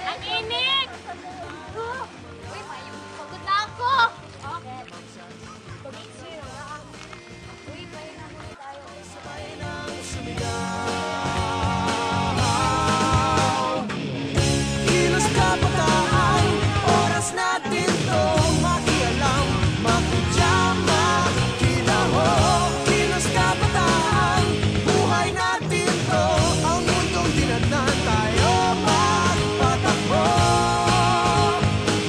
Ang init! Uy, pagod na ako! Uy, pahinga muna tayo. Sabay nang sumigaw. Kilos kabataan, oras natin to makialam, makijama, kinahog. Kilos kabataan, buhay natin to, ang mundong dinadnan tayo magpatakbo.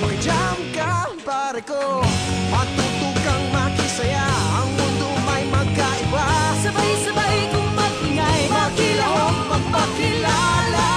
Makijam ka, pare ko, matuto kang makisaya, ang mundo may magkaiba. Sabay-sabay kung mag-ingay, makilahok, magpakilala.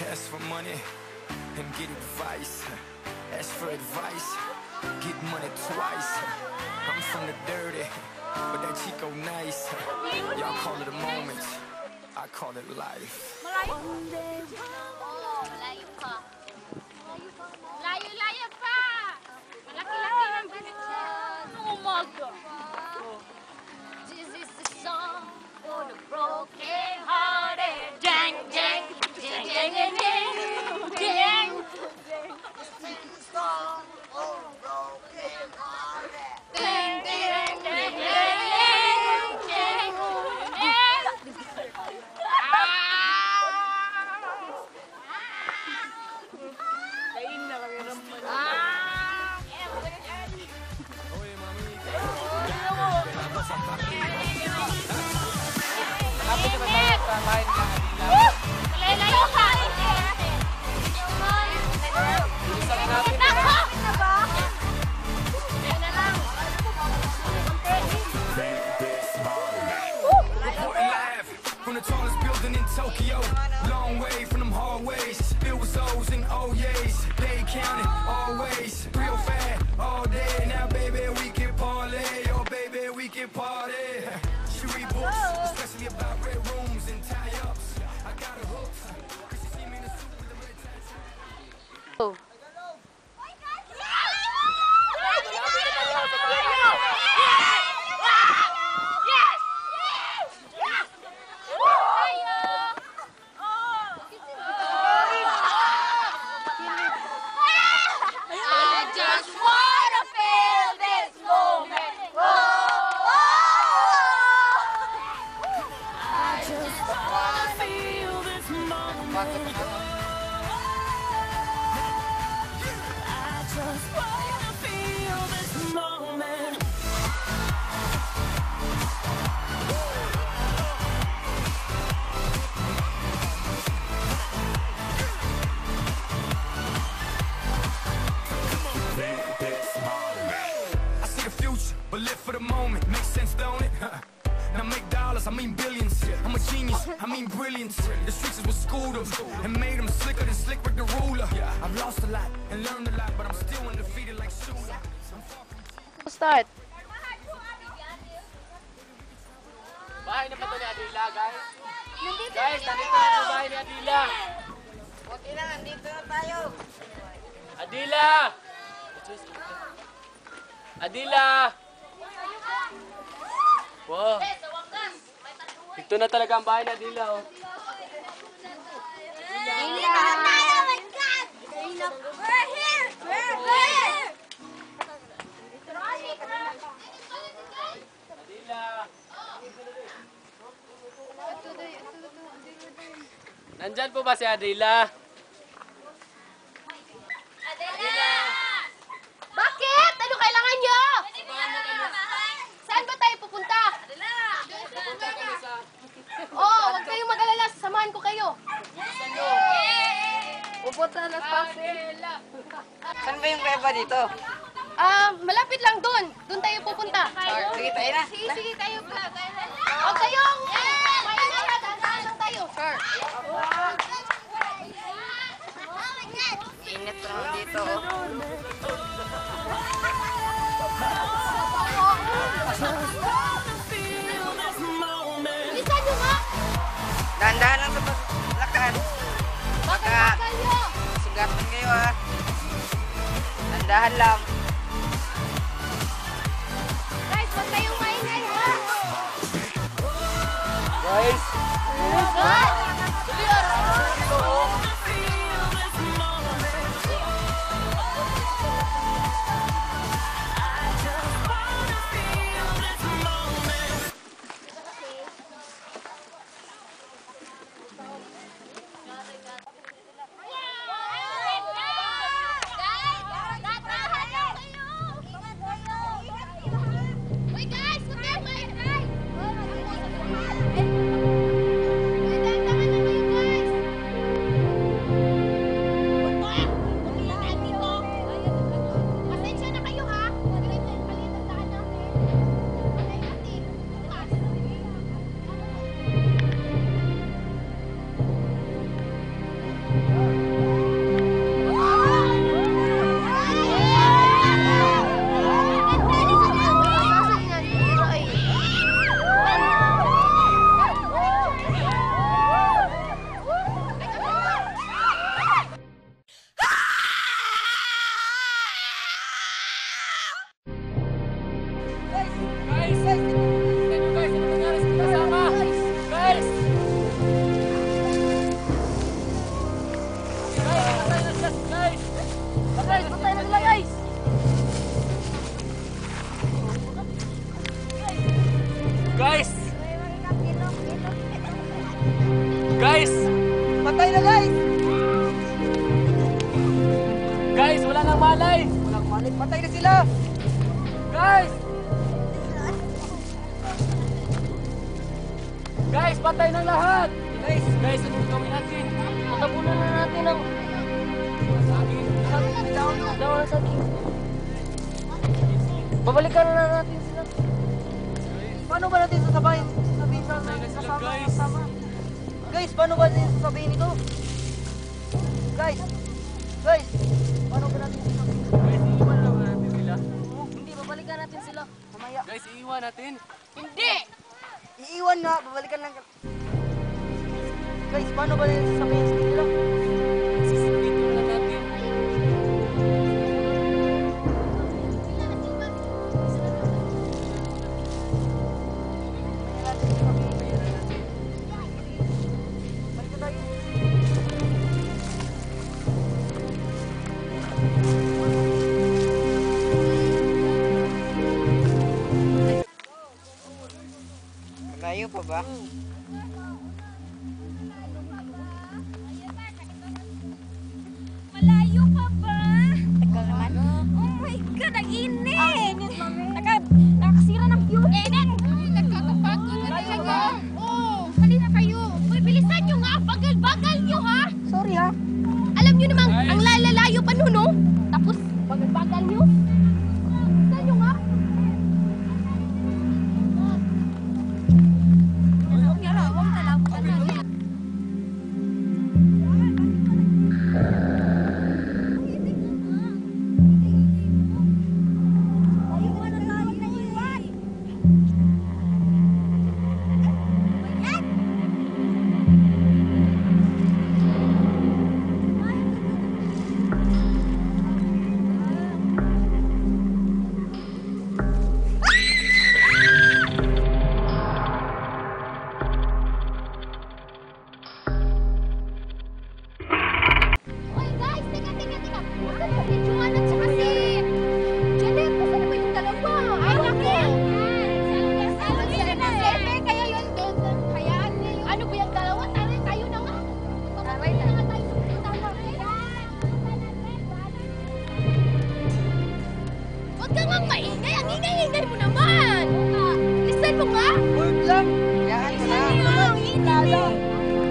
Ask for money and get advice. Ask for advice, get money twice. I'm from the dirty, but that Chico nice. Y'all call it a moment, I call it life. Malayo pa. Layo-layo pa. but live for the moment. Makes sense, don't it? Now make dollars, I mean billions. I'm a genius, I mean brilliance. The streets is what schooled them and made them slicker than Slick Rick the ruler. I've lost a lot and learned a lot, but I'm still undefeated like Shula. Start. Bahay na ba ito ni Adila, guys? Guys, nandito na ang bahay ni Adila. Okay na, nandito na tayo. Adila! Adila! Wow. Ito na talaga ang bahay ni Adila, oh. Dili na tayo, my God! We're here! We're here! Adila! Nandyan po ba si Adila? Adela! Bakit? Ano kailangan nyo? Saan ba tayo pupunta? Adela! Oh, huwag kayong mag-alala. Samahan ko kayo. Pupunta na Pasig. Saan ba yung kuweba dito? Malapit lang dun. Dun tayo pupunta. Sige, tayo na. Sige, tayo pa. Huwag kayong maingat. Dandahan lang tayo. Sure. Init pa naman dito. Bilisan nyo nga. Dahan-dahan lang sa paglakad. Bakal nyo. Sugatan kayo ha. Dahan-dahan lang. Guys, huwag kayong maingay ha. Guys! Guys! Guys! Guys! Patay na guys! Guys, wala nang malay! Walang mali. Patay na sila! Guys! Guys, patay ng lahat! Guys! Guys, ano gawin natin? Patapunan na natin ang... Saging. Daw na saging. Babalikan na natin sila. Paano ba natin sasabihin? Sasabihin sa Sila, guys. Guys, paano ba natin sasabihin ito? Guys! Guys! Paano ba natin sasabihin? Guys, iiwan lang natin sila. Hindi, babalikan natin sila. Mamaya. Guys, iiwan natin. Hindi! Iiwan nga, babalikan lang. Guys, paano ba natin sasabihin sa kanila? Dito na natin. Balik na tayo. Malayo pa ba? Malayo pa ba? Tagal naman. Oh my God, ang init! Nakakasira ng beauty. Init! Nagkakapagod na talaga. Oo, halina kayo. Uy, bilisan nyo nga. Bagal-bagal nyo ha. Sorry ha. Alam nyo namang, Guys. ang lalalayo pa nun, no? Tapos, bagal-bagal nyo. Bilisan nyo nga. Huwag ka nga maingay. Ang ingay-ingay mo naman. Listen mo nga. Word lang. Yan ka na. Ang init.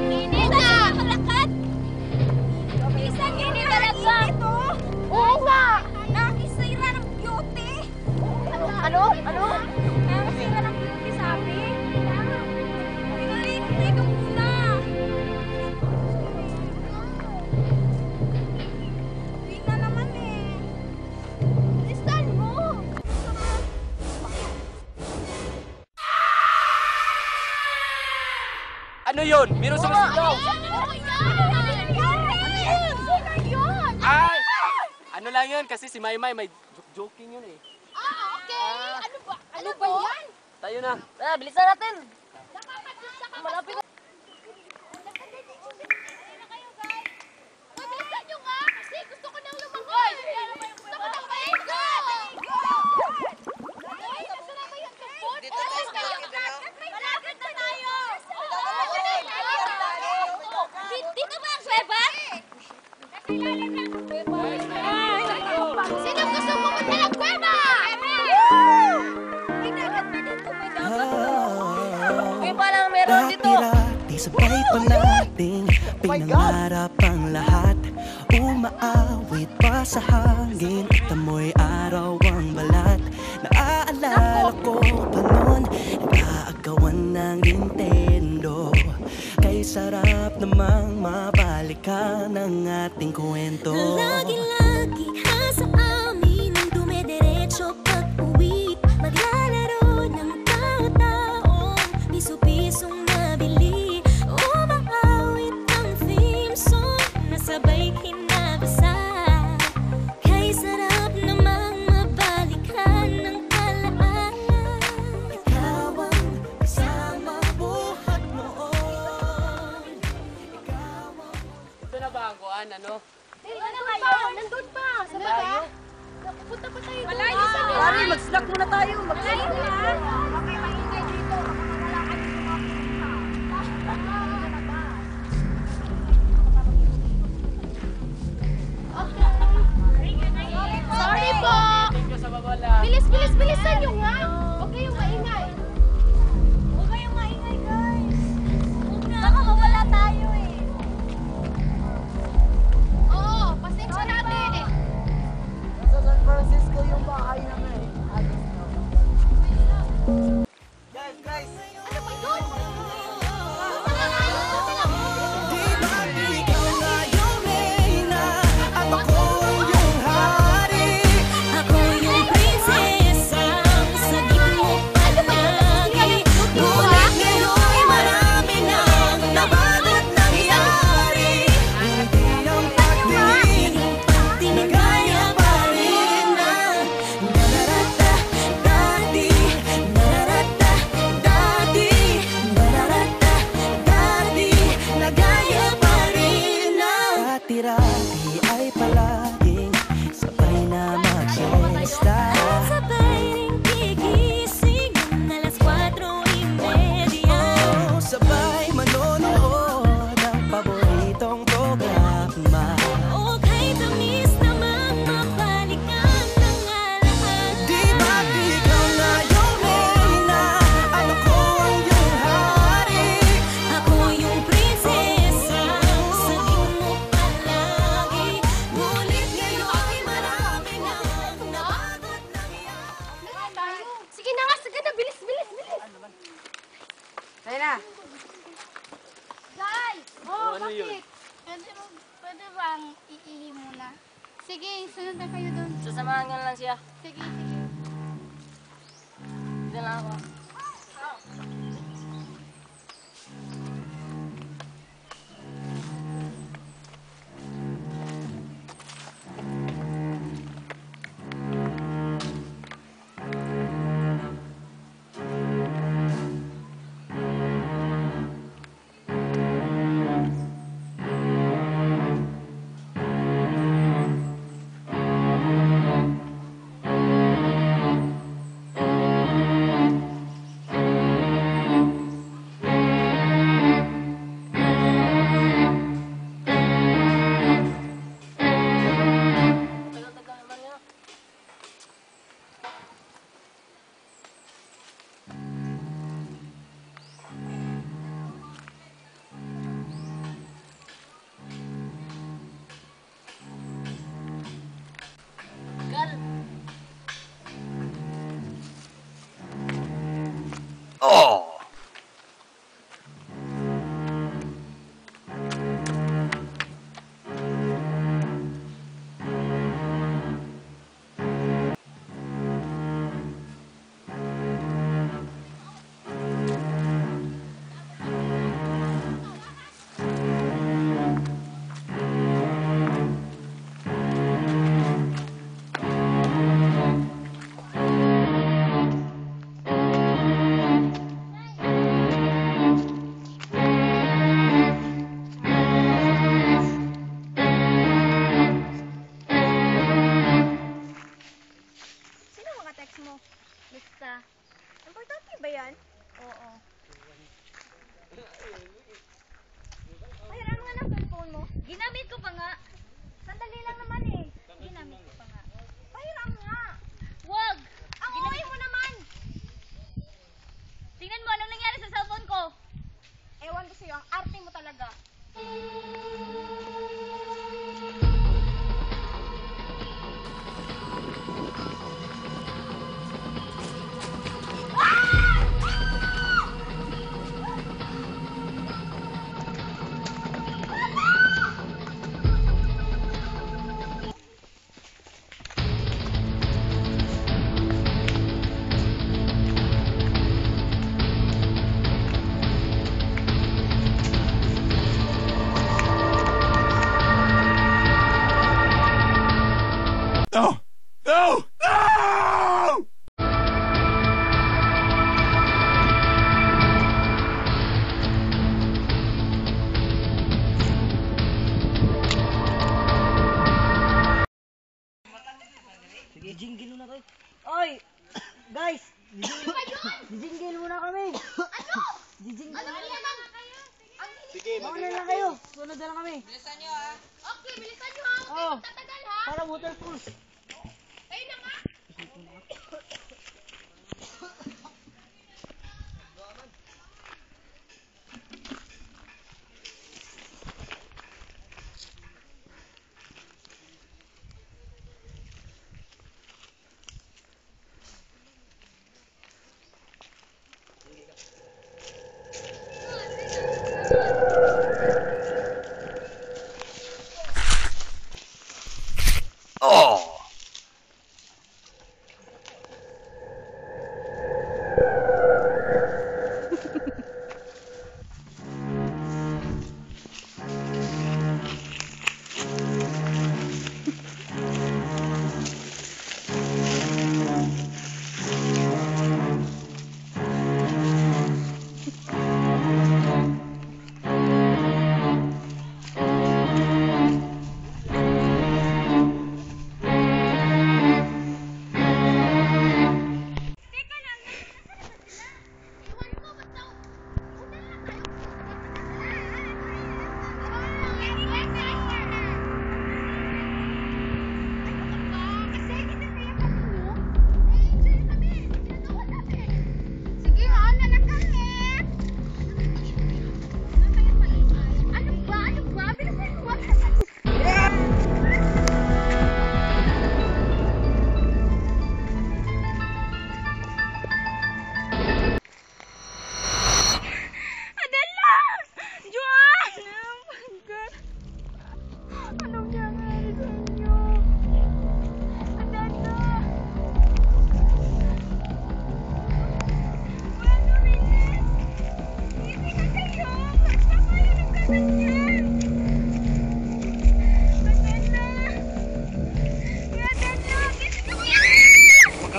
Init na. Malakad. Bilisan mo na talaga. Oo nga. Nakakisira ng beauty. Ano? Nakakisira ng beauty, sabi. Pinalitin ko muna. Hindi na naman eh. Bilisan mo. Ano yun? Meron sa sigaw. Ay! Ano lang yun? Kasi si Maymay may joking yun eh. Ano ba yan? Tayo na. Bilisan natin. Malapit na. Bilisan nyo nga kasi gusto ko nang lumangoy. Gusto ko nang maingat. Dito tayo sa malapit na tayo. Dito ba ang kuweba? Sino gusto pumunta ng kuweba? May dagat na dito. May dagat. May palang meron dito. Dati sabay pa nating pinangarap ang lahat. Umaawit pa sa hangin at amoy araw ang balat. Naaalala ko pa noon, nag-aagawan ng Nintendo. Kay sarap namang mabalikan ang ating kwento. Lagi-lagi ka sa amin ang dumidiretso pag-uwi. Maglalaro ng tao-taong piso-pisong nabili. Umaawit ang theme song na sabay kinabasa. Kay sarap namang mabalikan ng alaala. Ikaw ang kasama buhat noon. Ito na ba ang kuhan? Ano? Nandun pa. Sa baba. Punta pa tayo. Malayo sa baba. Pare, mag-snack muna tayo. Malayo na. Okay, maingay dito. Wala ka dito Sorry po. Thank you sa baba lang. Bilisan nyo nga. Huwag kayong maingay. Huwag kayong maingay, guys. Baka mawala tayo eh. Oo, pasensya natin eh. Sa San Francisco yung bahay namin. Guys. Ano ba yun? Di ba ikaw nga yung reyna at ako ang iyong hari? Ako yung prinsesa sa gitno palagi. Ngunit ngayon'y marami nang nabagot nangyari. Hindi ang pagtingin na gaya pa rin ang nararata dati, nararata dati, nararata dati, na gaya pa rin ang dati-rati ay palaging sabay na mag-siesta. Sabay ring gigising ng alas 4:30. Oh, sabay manonood ng paboritong programa. O kay tamis namang mabalikan ng alaala. Di ba ikaw na yung reyna at ako ang iyong hari? Ako yung prinsesa sa gitno palagi. Ngunit ngayon'y marami nang nabagot nangyari. Sige na nga, sige na. Bilis. Tayo na. Guys! Ano yun? Bakit? Pwede bang iihi muna? Sige, sunod na kayo doon. Sasamahan nga lang siya. Sige. Dito lang ako. Sino mga text mo? Basta. Importante ba yan? Oo. Pahiram nga ng cellphone mo. Ginamit ko pa nga. Sandali lang naman eh. Ginamit ko pa nga. Pahiram nga. Wag! Ang uwi mo naman! Tingnan mo, anong nangyari sa cellphone ko? Ewan ko sa'yo, ang arte mo talaga. No! No! No! Sige, jingle muna kayo. Oy! Guys! Jingle muna kami! Ano? Jingle Ano naman? Sige, mauna lang kayo. Sunod na lang kami. Okay, bilisan nyo ha. Oo. Tatagal ha. Para waterproof. Kayo na nga.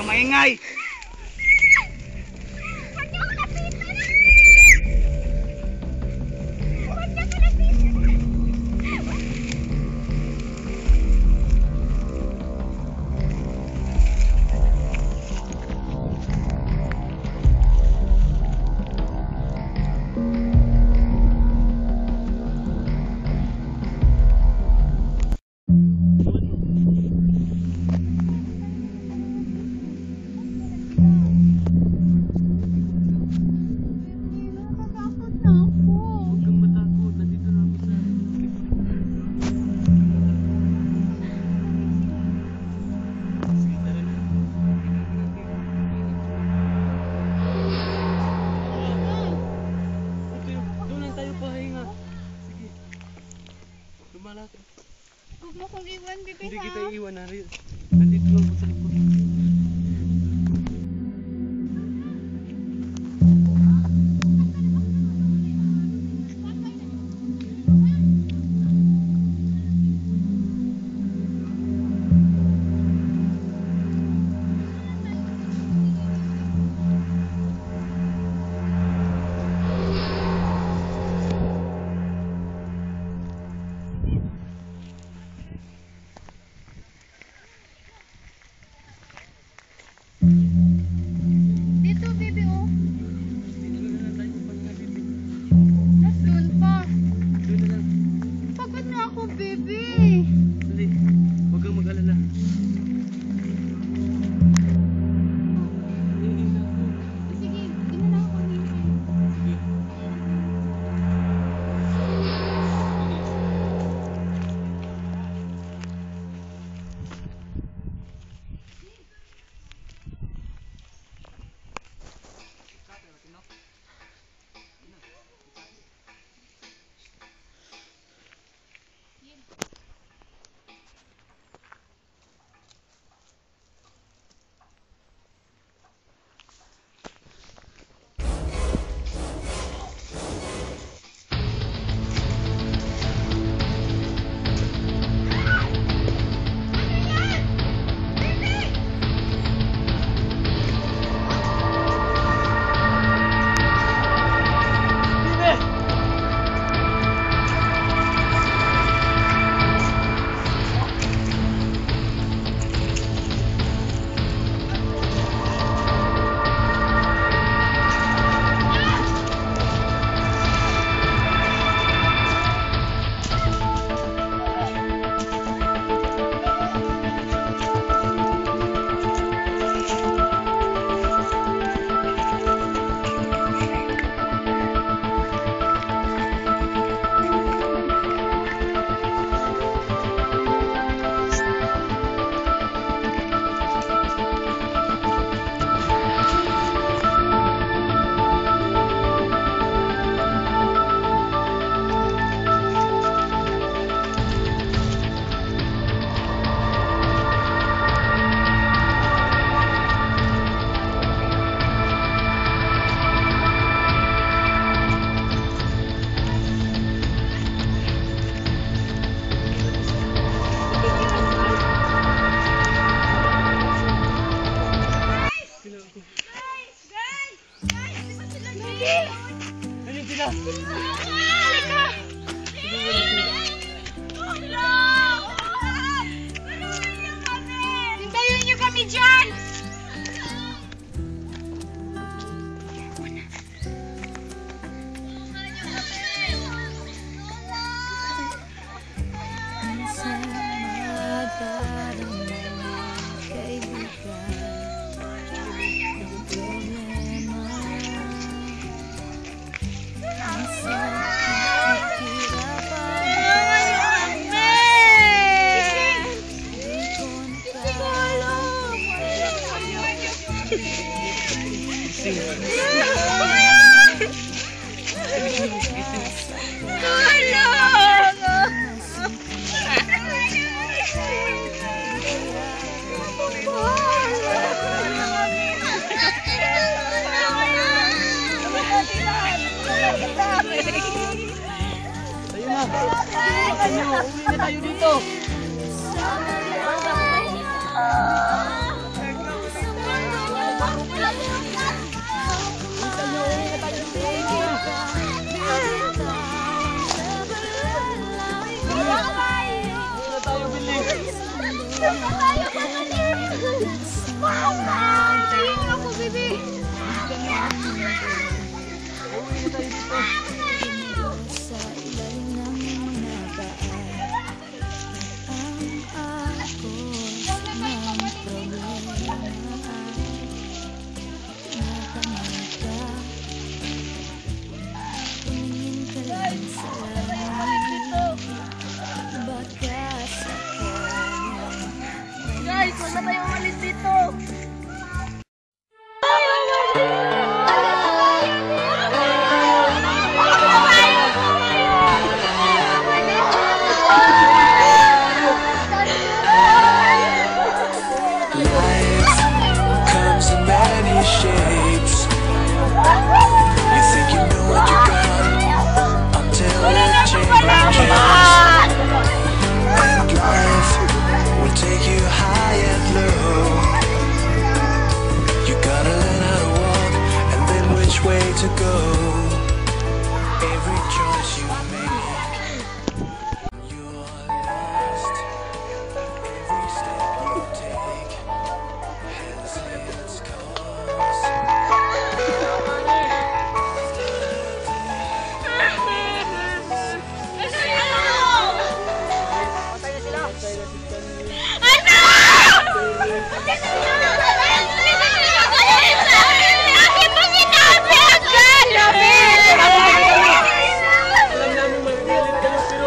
Maingay! Nandito lang po sa likod. Dito, baby, oh. Doon pa. Pagod na ako, baby. Hindi, huwag kang mag-alala. Sige, doon na ako. Hintayin niyo kami dyan! Uwi na tayo dito. Guys, wag na tayo umalis dito. to go. Every choice you make, you are lost. Every step you take has its cost. Patay na sila. Bakit mo sinabi agad? Alam namin magpilit kayo pero...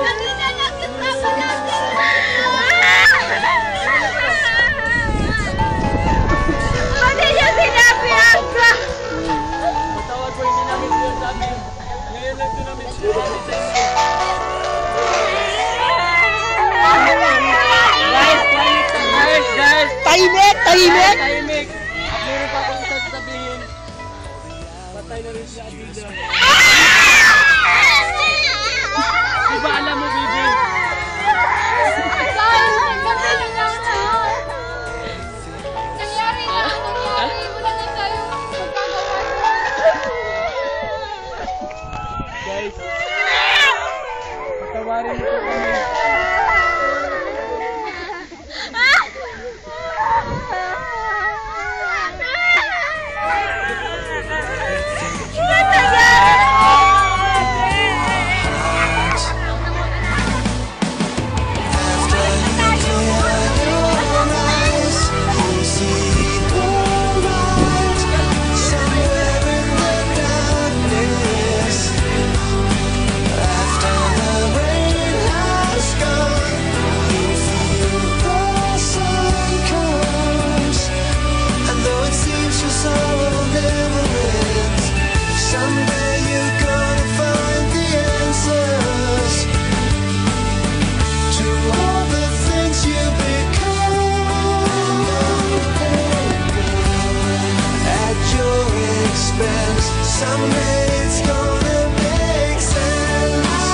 Bakit niya sinabi agad? Matawad po, hindi namin sinasabi. Ngayon lang ito namin sinasabi sa inyo. Guys! Tahimik! Tahimik! Tahimik! At meron pa akong isang sasabihin. Patay na rin si Adida. Di ba alam mo, Bibi? Nangyari na, nangyari. Wala na tayong magagawa. Guys, patawarin niyo po kami. Someday it's gonna make sense.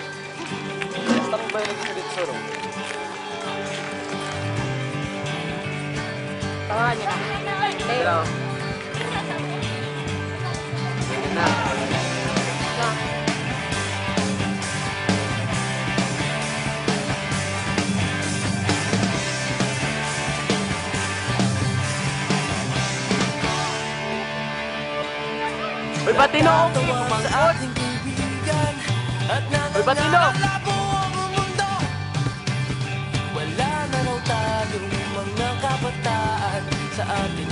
Basta mo ba yung nagsalit sa ro? Tawahan niyo na. Hello? Na. Uy, Batino! Sa ating kaibigan at Uy, Batino! nangangalabo ang mundo. Wala na raw tayong mga kabataan sa ating